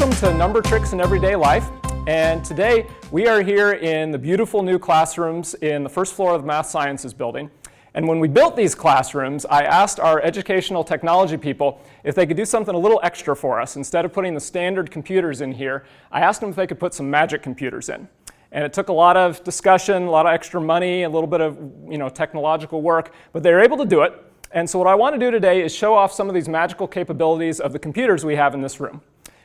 Welcome to Number Tricks in Everyday Life. And today we are here in the beautiful new classrooms in the first floor of the Math Sciences building. And when we built these classrooms, I asked our educational technology people if they could do something a little extra for us. Instead of putting the standard computers in here, I asked them if they could put some magic computers in. And it took a lot of discussion, a lot of extra money, a little bit of technological work, but they were able to do it. And so what I want to do today is show off some of these magical capabilities of the computers we have in this room.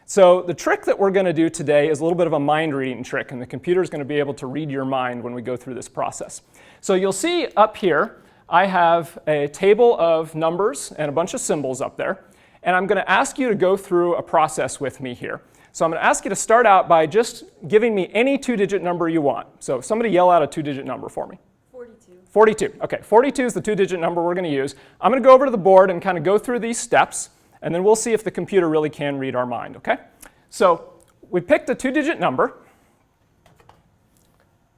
So the trick that we're going to do today is a little bit of a mind reading trick, and the computer is going to be able to read your mind when we go through this process. So you'll see up here, I have a table of numbers and a bunch of symbols up there, and I'm going to ask you to go through a process with me here. So I'm going to ask you to start out by just giving me any two-digit number you want. So somebody yell out a two-digit number for me. 42. 42. Okay, 42 is the two-digit number we're going to use. I'm going to go over to the board and kind of go through these steps, and then we'll see if the computer really can read our mind, okay? So we picked a two-digit number.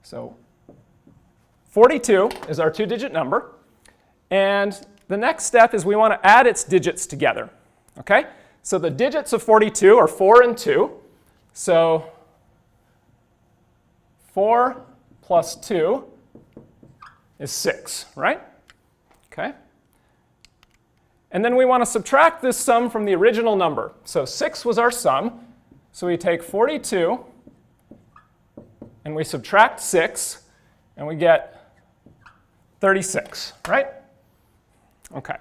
So 42 is our two-digit number. And the next step is we want to add its digits together, okay? So the digits of 42 are 4 and 2. So 4 plus 2 is 6, right? Okay. And then we want to subtract this sum from the original number. So 6 was our sum. So we take 42 and we subtract 6 and we get 36, right? Okay.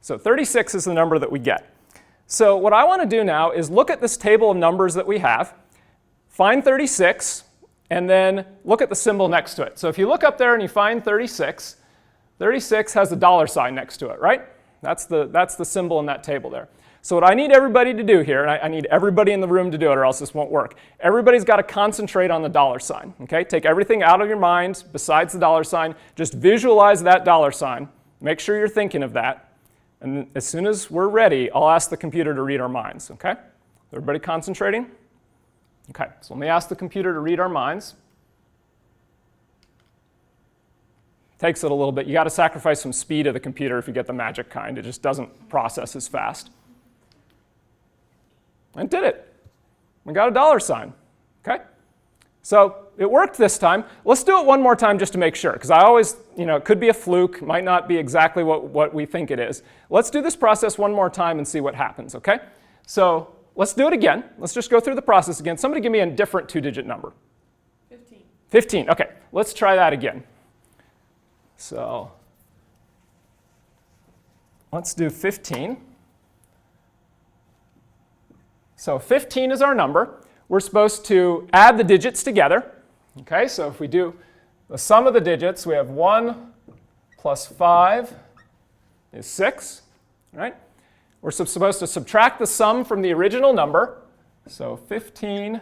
So 36 is the number that we get. So what I want to do now is look at this table of numbers that we have, find 36, and then look at the symbol next to it. So if you look up there and you find 36, 36 has a dollar sign next to it, right? That's the symbol in that table there. So what I need everybody to do here, and I need everybody in the room to do it or else this won't work. Everybody's got to concentrate on the dollar sign, okay? Take everything out of your mind besides the dollar sign. Just visualize that dollar sign. Make sure you're thinking of that. And as soon as we're ready, I'll ask the computer to read our minds, okay? Everybody concentrating? Okay, so let me ask the computer to read our minds. Takes it a little bit. You got to sacrifice some speed of the computer if you get the magic kind. It just doesn't process as fast. And it did it. We got a dollar sign, okay? So it worked this time. Let's do it one more time just to make sure, because I always, it could be a fluke, might not be exactly what we think it is. Let's do this process one more time and see what happens, okay? So let's do it again. Let's just go through the process again. Somebody give me a different two-digit number. 15. 15, okay. Let's try that again. So let's do 15. So 15 is our number. We're supposed to add the digits together. Okay, so if we do the sum of the digits, we have 1 plus 5 is 6, right? We're supposed to subtract the sum from the original number. So 15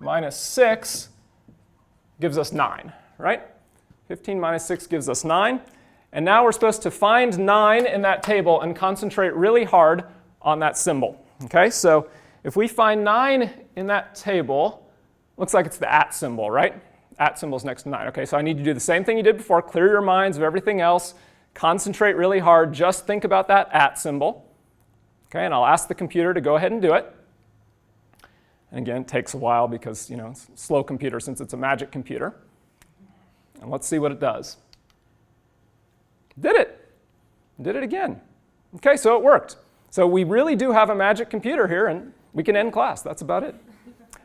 minus 6 gives us 9, right? 15 minus 6 gives us 9. And now we're supposed to find 9 in that table and concentrate really hard on that symbol. Okay, so if we find 9 in that table, looks like it's the at symbol, right? At symbol's next to 9. Okay, so I need to do the same thing you did before. Clear your minds of everything else. Concentrate really hard. Just think about that at symbol. Okay, and I'll ask the computer to go ahead and do it. And again, it takes a while because, it's a slow computer since it's a magic computer. And let's see what it does. Did it. Did it again. Okay, so it worked. So we really do have a magic computer here, and we can end class. That's about it.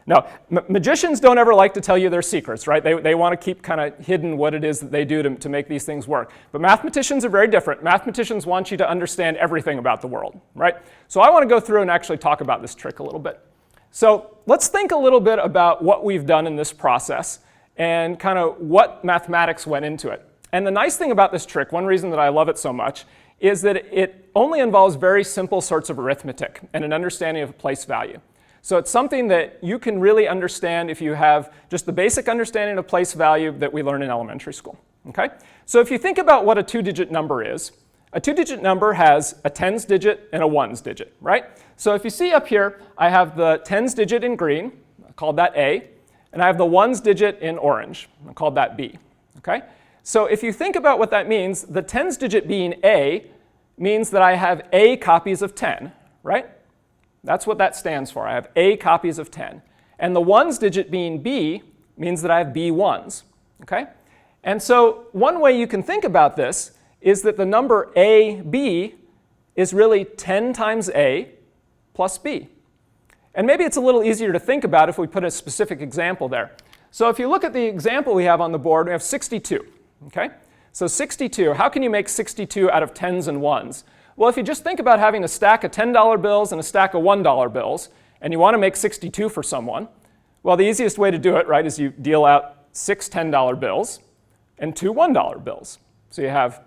Now, magicians don't ever like to tell you their secrets, right? They want to keep kind of hidden what it is that they do to make these things work. But mathematicians are very different. Mathematicians want you to understand everything about the world, right? So I want to go through and actually talk about this trick a little bit. So let's think a little bit about what we've done in this process and kind of what mathematics went into it. And the nice thing about this trick, one reason that I love it so much, is that it only involves very simple sorts of arithmetic and an understanding of a place value. So it's something that you can really understand if you have just the basic understanding of place value that we learn in elementary school. Okay? So if you think about what a two-digit number is, a two-digit number has a tens digit and a ones digit, right? So if you see up here, I have the tens digit in green, I called that A, and I have the ones digit in orange, I called that B. Okay? So if you think about what that means, the tens digit being A means that I have A copies of 10, right? That's what that stands for. I have A copies of 10. And the ones digit being B means that I have B ones. Okay? And so one way you can think about this is that the number AB is really 10 times A plus B. And maybe it's a little easier to think about if we put a specific example there. So if you look at the example we have on the board, we have 62. Okay? So 62, how can you make 62 out of tens and ones? Well, if you just think about having a stack of $10 bills and a stack of $1 bills, and you want to make 62 for someone, well, the easiest way to do it, right, is you deal out 6 $10 bills and 2 $1 bills. So you have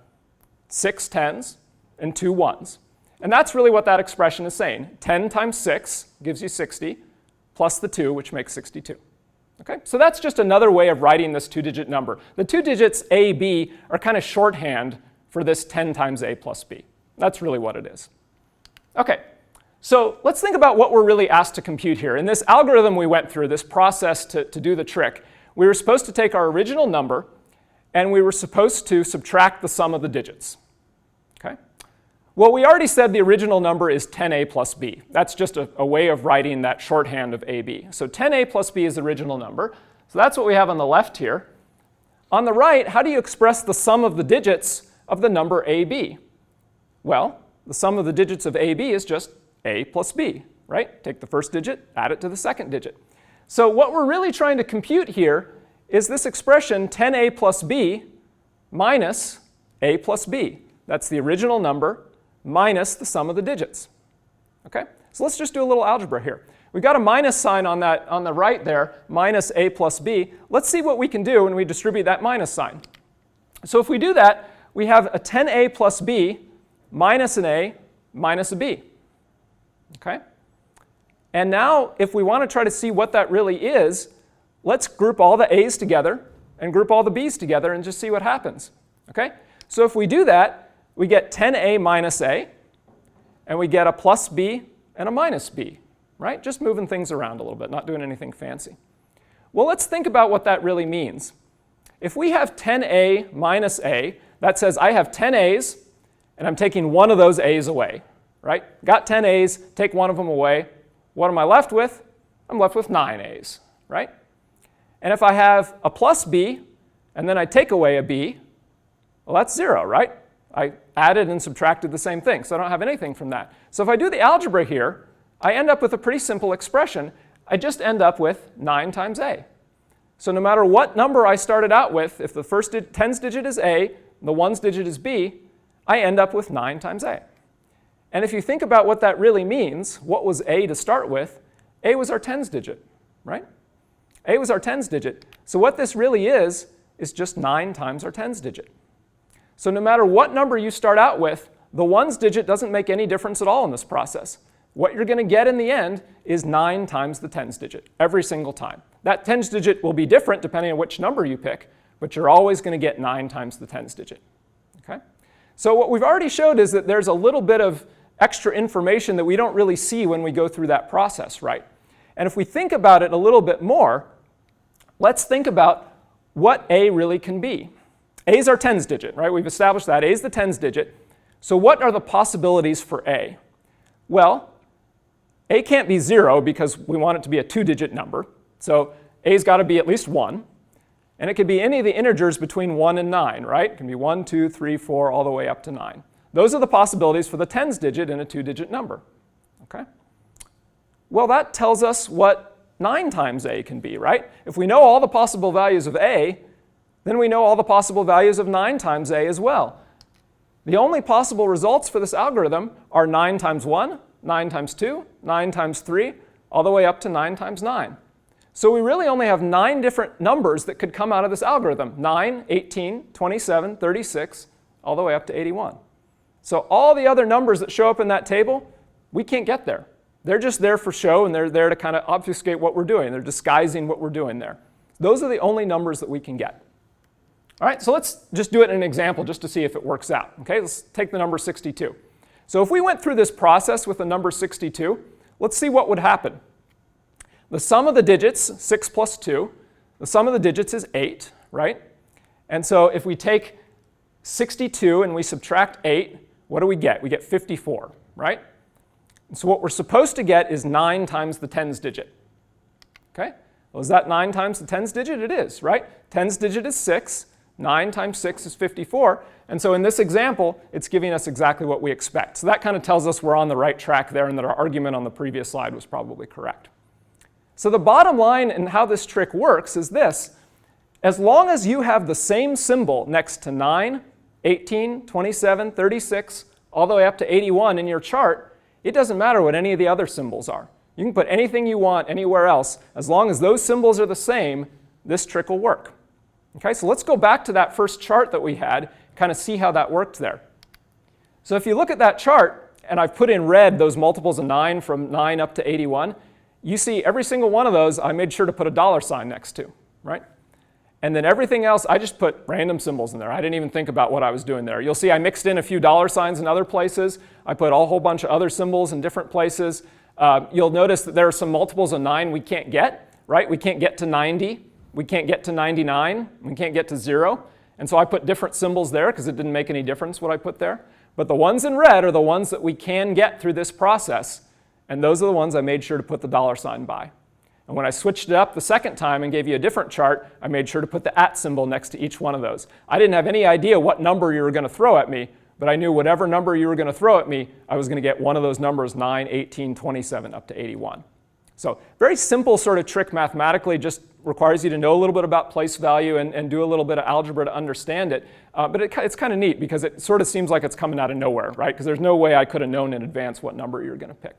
6 tens and 2 ones. And that's really what that expression is saying. 10 times 6 gives you 60, plus the 2, which makes 62. Okay? So that's just another way of writing this two-digit number. The two digits A, B are kind of shorthand for this 10 times A plus B. That's really what it is. Okay, so let's think about what we're really asked to compute here. In this algorithm we went through, this process to do the trick, we were supposed to take our original number and we were supposed to subtract the sum of the digits. Okay? Well, we already said the original number is 10A plus B. That's just a way of writing that shorthand of AB. So 10A plus B is the original number. So that's what we have on the left here. On the right, how do you express the sum of the digits of the number AB? Well, the sum of the digits of AB is just A plus B, right? Take the first digit, add it to the second digit. So what we're really trying to compute here is this expression 10A plus B minus A plus B. That's the original number minus the sum of the digits. Okay? So let's just do a little algebra here. We've got a minus sign on the right there, minus A plus B. Let's see what we can do when we distribute that minus sign. So if we do that, we have a 10A plus B minus an A minus a B. Okay? And now, if we want to try to see what that really is, let's group all the A's together and group all the B's together and just see what happens. Okay? So if we do that, we get 10A minus A, and we get a plus B and a minus B, right? Just moving things around a little bit, not doing anything fancy. Well, let's think about what that really means. If we have 10A minus A, that says I have 10 A's, and I'm taking one of those A's away, right? Got 10 A's, take one of them away. What am I left with? I'm left with 9 A's, right? And if I have a plus B, and then I take away a B, well, that's 0, right? I added and subtracted the same thing, so I don't have anything from that. So if I do the algebra here, I end up with a pretty simple expression. I just end up with 9 times A. So no matter what number I started out with, if the first tens digit is A, the ones digit is B, I end up with 9 times A. And if you think about what that really means, what was A to start with? A was our tens digit, right? A was our tens digit. So what this really is just 9 times our tens digit. So no matter what number you start out with, the ones digit doesn't make any difference at all in this process. What you're going to get in the end is 9 times the tens digit, every single time. That tens digit will be different depending on which number you pick, but you're always going to get 9 times the tens digit. Okay? So what we've already showed is that there's a little bit of extra information that we don't really see when we go through that process, right? And if we think about it a little bit more, let's think about what A really can be. A is our tens digit, right? We've established that. A is the tens digit. So what are the possibilities for A? Well, A can't be 0 because we want it to be a two-digit number. So A's got to be at least 1. And it could be any of the integers between 1 and 9, right? It can be 1, 2, 3, 4, all the way up to 9. Those are the possibilities for the tens digit in a two-digit number. Okay? Well, that tells us what 9 times A can be, right? If we know all the possible values of A, then we know all the possible values of 9 times A as well. The only possible results for this algorithm are 9 times 1, 9 times 2, 9 times 3, all the way up to 9 times 9. So we really only have 9 different numbers that could come out of this algorithm. 9, 18, 27, 36, all the way up to 81. So all the other numbers that show up in that table, we can't get there. They're just there for show, and they're there to kind of obfuscate what we're doing. They're disguising what we're doing there. Those are the only numbers that we can get. All right, so let's just do it in an example just to see if it works out. Okay, let's take the number 62. So if we went through this process with the number 62, let's see what would happen. The sum of the digits, 6 plus 2, the sum of the digits is 8, right? And so if we take 62 and we subtract 8, what do we get? We get 54, right? So what we're supposed to get is 9 times the tens digit. Okay? Well, is that 9 times the tens digit? It is, right? Tens digit is 6. 9 times 6 is 54. And so in this example, it's giving us exactly what we expect. So that kind of tells us we're on the right track there and that our argument on the previous slide was probably correct. So the bottom line in how this trick works is this. As long as you have the same symbol next to 9, 18, 27, 36, all the way up to 81 in your chart, it doesn't matter what any of the other symbols are. You can put anything you want anywhere else. As long as those symbols are the same, this trick will work. Okay, so let's go back to that first chart that we had, kind of see how that worked there. So if you look at that chart, and I've put in red those multiples of 9 from 9 up to 81, you see every single one of those I made sure to put a dollar sign next to, right? And then everything else, I just put random symbols in there. I didn't even think about what I was doing there. You'll see I mixed in a few dollar signs in other places. I put a whole bunch of other symbols in different places. You'll notice that there are some multiples of 9 we can't get, right? We can't get to 90. We can't get to 99. We can't get to 0. And so I put different symbols there because it didn't make any difference what I put there. But the ones in red are the ones that we can get through this process. And those are the ones I made sure to put the dollar sign by. And when I switched it up the second time and gave you a different chart, I made sure to put the @ symbol next to each one of those. I didn't have any idea what number you were going to throw at me, but I knew whatever number you were going to throw at me, I was going to get one of those numbers, 9, 18, 27, up to 81. So very simple sort of trick mathematically, just requires you to know a little bit about place value and do a little bit of algebra to understand it. But it's kind of neat because it sort of seems like it's coming out of nowhere, right? Because there's no way I could have known in advance what number you were going to pick.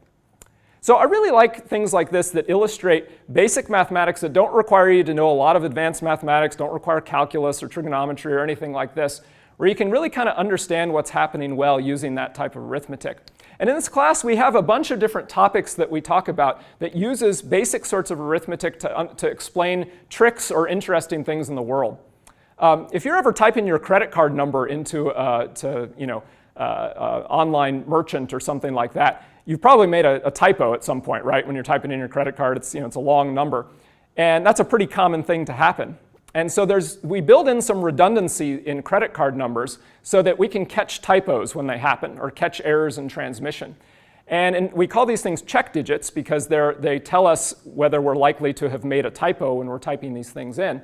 So I really like things like this that illustrate basic mathematics that don't require you to know a lot of advanced mathematics, don't require calculus or trigonometry or anything like this, where you can really kind of understand what's happening well using that type of arithmetic. And in this class, we have a bunch of different topics that we talk about that uses basic sorts of arithmetic to explain tricks or interesting things in the world. If you're ever typing your credit card number into online merchant or something like that, you've probably made a typo at some point, right? When you're typing in your credit card, it's a long number. And that's a pretty common thing to happen. And so we build in some redundancy in credit card numbers so that we can catch typos when they happen or catch errors in transmission. And we call these things check digits because they tell us whether we're likely to have made a typo when we're typing these things in.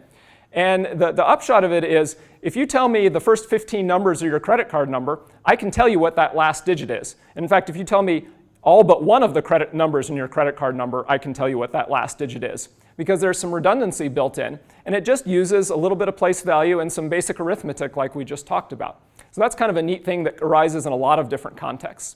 And the upshot of it is, if you tell me the first 15 numbers of your credit card number, I can tell you what that last digit is. In fact, if you tell me all but one of the credit numbers in your credit card number, I can tell you what that last digit is. Because there's some redundancy built in, and it just uses a little bit of place value and some basic arithmetic like we just talked about. So that's kind of a neat thing that arises in a lot of different contexts.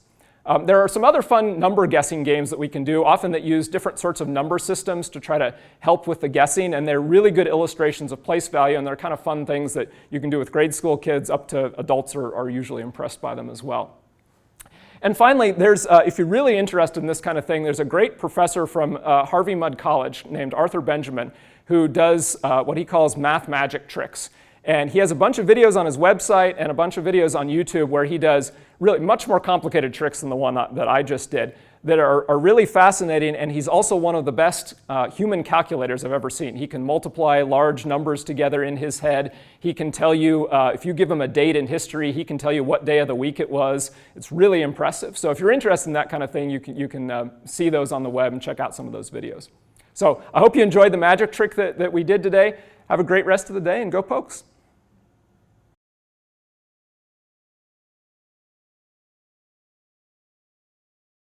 There are some other fun number guessing games that we can do, often that use different sorts of number systems to try to help with the guessing, and they're really good illustrations of place value, and they're kind of fun things that you can do with grade school kids. Up to adults are usually impressed by them as well. And finally, if you're really interested in this kind of thing, there's a great professor from Harvey Mudd College named Arthur Benjamin who does what he calls math magic tricks. And he has a bunch of videos on his website and a bunch of videos on YouTube where he does really much more complicated tricks than the one that I just did that are really fascinating. And he's also one of the best human calculators I've ever seen. He can multiply large numbers together in his head. He can tell you, if you give him a date in history, he can tell you what day of the week it was. It's really impressive. So if you're interested in that kind of thing, you can see those on the web and check out some of those videos. So I hope you enjoyed the magic trick that we did today. Have a great rest of the day and go Pokes.